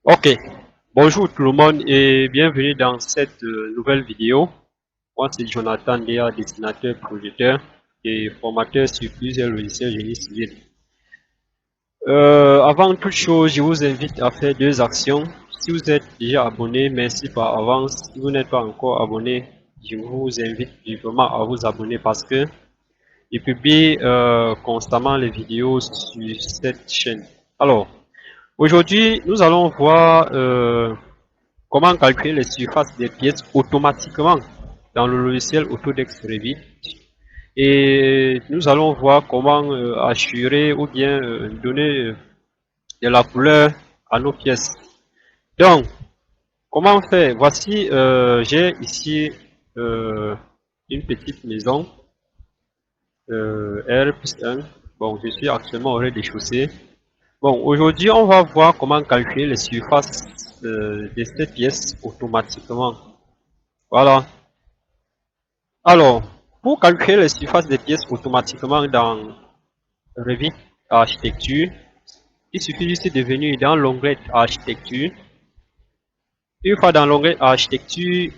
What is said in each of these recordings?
Ok, bonjour tout le monde et bienvenue dans cette nouvelle vidéo. Moi c'est Jonathan Dea, dessinateur, projecteur et formateur sur plusieurs logiciels génie civil. Avant toute chose, je vous invite à faire deux actions. Si vous êtes déjà abonné, merci par avance. Si vous n'êtes pas encore abonné, je vous invite vivement à vous abonner parce que je publie constamment les vidéos sur cette chaîne. Alors, aujourd'hui, nous allons voir comment calculer les surfaces des pièces automatiquement dans le logiciel Autodesk Revit. Et nous allons voir comment assurer ou bien donner de la couleur à nos pièces. Donc, comment faire? Voici, j'ai ici une petite maison R+1. Bon, je suis actuellement au rez-de-chaussée. Bon, aujourd'hui, on va voir comment calculer les surfaces de ces pièces automatiquement. Voilà. Alors, pour calculer les surfaces des pièces automatiquement dans Revit Architecture, il suffit juste de venir dans l'onglet Architecture. Une fois dans l'onglet Architecture,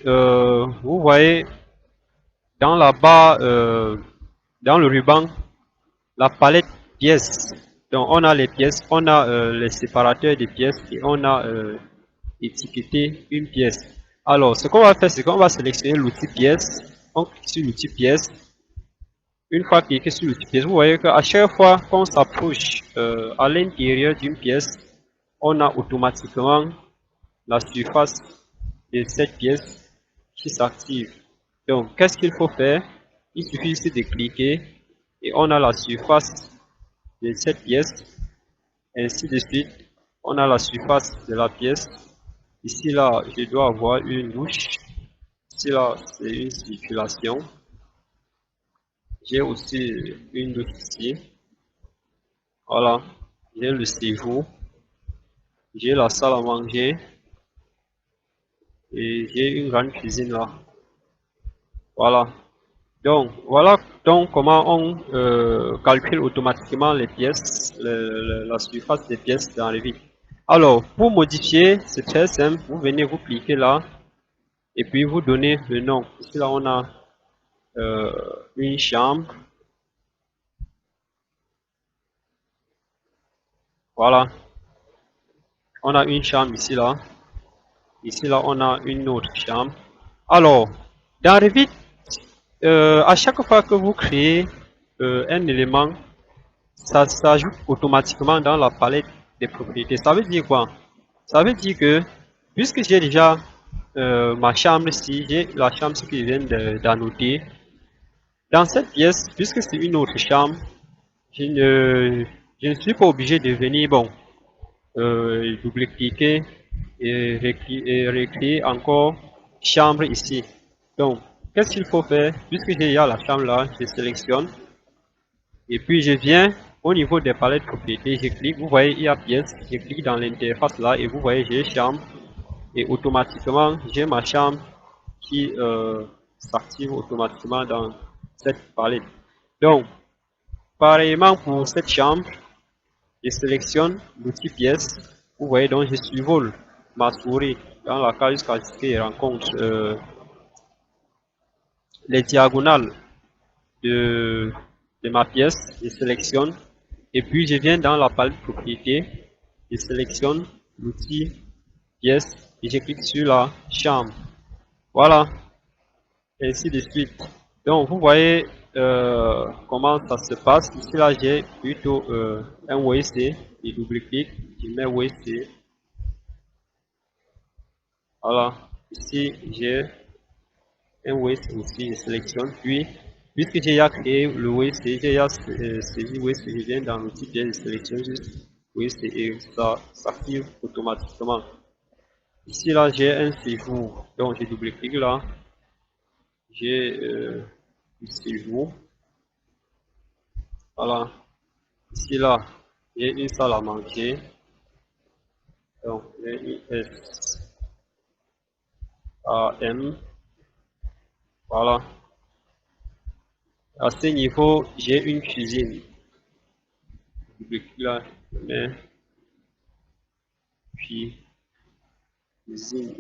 vous voyez dans la barre, dans le ruban, la palette pièces. Donc, on a les pièces, on a les séparateurs des pièces et on a étiqueté une pièce. Alors, ce qu'on va faire, c'est qu'on va sélectionner l'outil pièce. On clique sur l'outil pièce. Une fois cliqué sur l'outil pièce, vous voyez qu'à chaque fois qu'on s'approche à l'intérieur d'une pièce, on a automatiquement la surface de cette pièce qui s'active. Donc, qu'est-ce qu'il faut faire? Il suffit ici de cliquer et on a la surface de cette pièce. Ainsi de suite, on a la surface de la pièce. Ici, là, je dois avoir une douche. Ici, là, c'est une circulation. J'ai aussi une douche ici. Voilà, j'ai le séjour, j'ai la salle à manger et j'ai une grande cuisine là. Voilà. Donc, voilà donc comment on calcule automatiquement les pièces, la surface des pièces dans Revit. Alors, pour modifier, c'est très simple. Vous venez, vous cliquez là et puis vous donnez le nom. Ici là, on a une chambre. Voilà, on a une chambre ici là. Ici là, on a une autre chambre. Alors, dans Revit, à chaque fois que vous créez un élément, ça s'ajoute automatiquement dans la palette des propriétés. Ça veut dire quoi? Ça veut dire que, puisque j'ai déjà ma chambre ici, j'ai la chambre que je viens d'annoter, dans cette pièce, puisque c'est une autre chambre, je ne suis pas obligé de venir, bon, double-cliquer et recréer encore chambre ici. Donc, qu'est-ce qu'il faut faire? Puisque j'ai déjà la chambre là, je sélectionne et puis je viens au niveau des palettes propriétés, je clique, vous voyez il y a pièce, je clique dans l'interface là et vous voyez j'ai chambre et automatiquement j'ai ma chambre qui s'active automatiquement dans cette palette. Donc, pareillement pour cette chambre, je sélectionne l'outil pièce. Vous voyez donc je survole ma souris dans la case jusqu'à ce qu'il rencontre les diagonales de, de ma pièce. Je sélectionne et puis je viens dans la palette propriété. Je sélectionne l'outil pièce et je clique sur la chambre. Voilà, et ainsi de suite. Donc vous voyez comment ça se passe. Ici là j'ai plutôt un WC et double-clic, je mets WC. Voilà, ici j'ai un WC aussi, je sélectionne. Puis, puisque j'ai déjà créé le WC, j'ai déjà saisi WC, je viens dans l'outil pièce, je sélectionne juste WC et ça s'active automatiquement. Ici là j'ai un séjour, donc j'ai double-clic là, j'ai le séjour. Voilà, ici là j'ai une salle à manger, donc j'ai une SAM. Voilà, à ce niveau j'ai une cuisine. Double-clic là, je mets puis usine.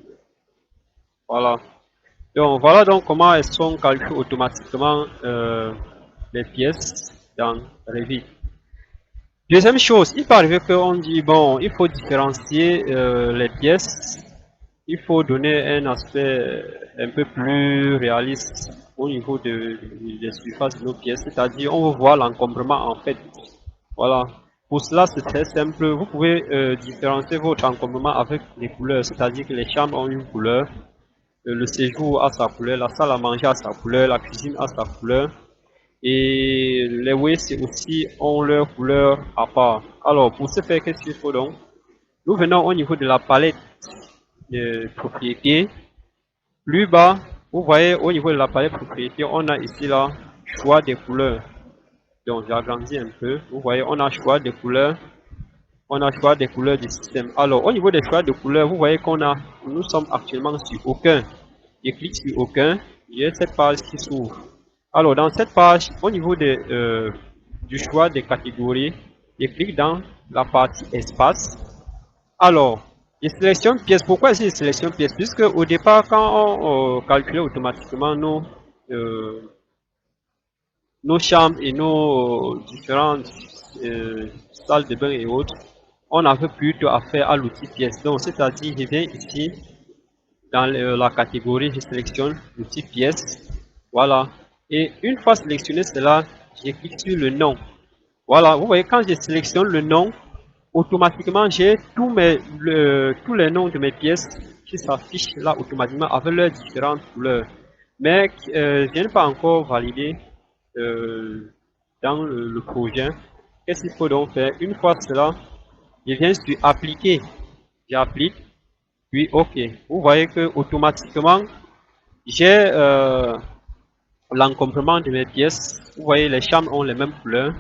Voilà. Donc, voilà donc comment elles sont calculées automatiquement les pièces dans Revit. Deuxième chose, il peut arriver qu'on dit, bon, il faut différencier les pièces, il faut donner un aspect un peu plus réaliste au niveau des surfaces de nos pièces, c'est-à-dire on veut voir l'encombrement en fait. Voilà. Pour cela, c'est très simple. Vous pouvez différencier votre encombrement avec les couleurs, c'est-à-dire que les chambres ont une couleur, le séjour a sa couleur, la salle à manger a sa couleur, la cuisine a sa couleur, et les WC aussi ont leur couleur à part. Alors, pour ce faire, qu'est-ce qu'il faut donc? Nous venons au niveau de la palette de propriété. Plus bas, vous voyez, au niveau de la palette propriété, on a ici là, choix des couleurs. Donc, j'agrandis un peu. Vous voyez, on a choix des couleurs. On a choix des couleurs du système. Alors, au niveau des choix de couleurs, vous voyez nous sommes actuellement sur aucun. Je clique sur aucun, j'ai cette page qui s'ouvre. Alors, dans cette page, au niveau du choix des catégories, je clique dans la partie espace. Alors, je sélectionne pièce. Pourquoi je sélectionne pièce? Puisque au départ, quand on calculait automatiquement nos chambres et nos différentes salles de bain et autres, on avait plutôt affaire à l'outil pièce. Donc, c'est-à-dire, je viens ici, dans la catégorie, je sélectionne l'outil pièce. Voilà. Et une fois sélectionné cela, je clique sur le nom. Voilà. Vous voyez, quand je sélectionne le nom, automatiquement, j'ai tous les noms de mes pièces qui s'affichent là automatiquement avec leurs différentes couleurs. Mais je n'ai pas encore validé dans le projet. Qu'est-ce qu'il faut donc faire? Une fois cela, je viens sur appliquer. J'applique, puis OK. Vous voyez que automatiquement, j'ai l'encombrement de mes pièces. Vous voyez, les chambres ont les mêmes couleurs.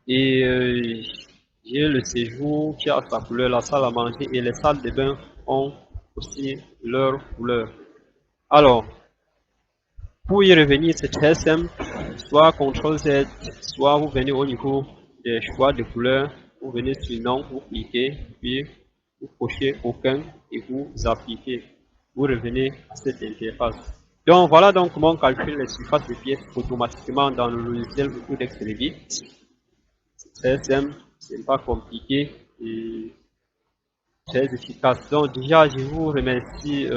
Et j'ai le séjour qui a sa couleur, la salle à manger et les salles de bain ont aussi leur couleur. Alors, pour y revenir, c'est très simple. Soit CTRL Z, soit vous venez au niveau des choix de couleurs, vous venez sur nom, vous cliquez, puis vous cochez aucun et vous appliquez. Vous revenez à cette interface. Donc voilà donc comment on calcule les surfaces de pièces automatiquement dans le logiciel Autodesk Revit. C'est très simple, c'est pas compliqué et très efficace. Donc déjà, je vous remercie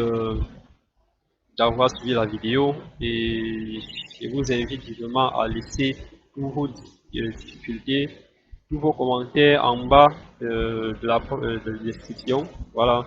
d'avoir suivi la vidéo et je vous invite vivement à laisser tous vos difficultés, tous vos commentaires en bas de la description. Voilà.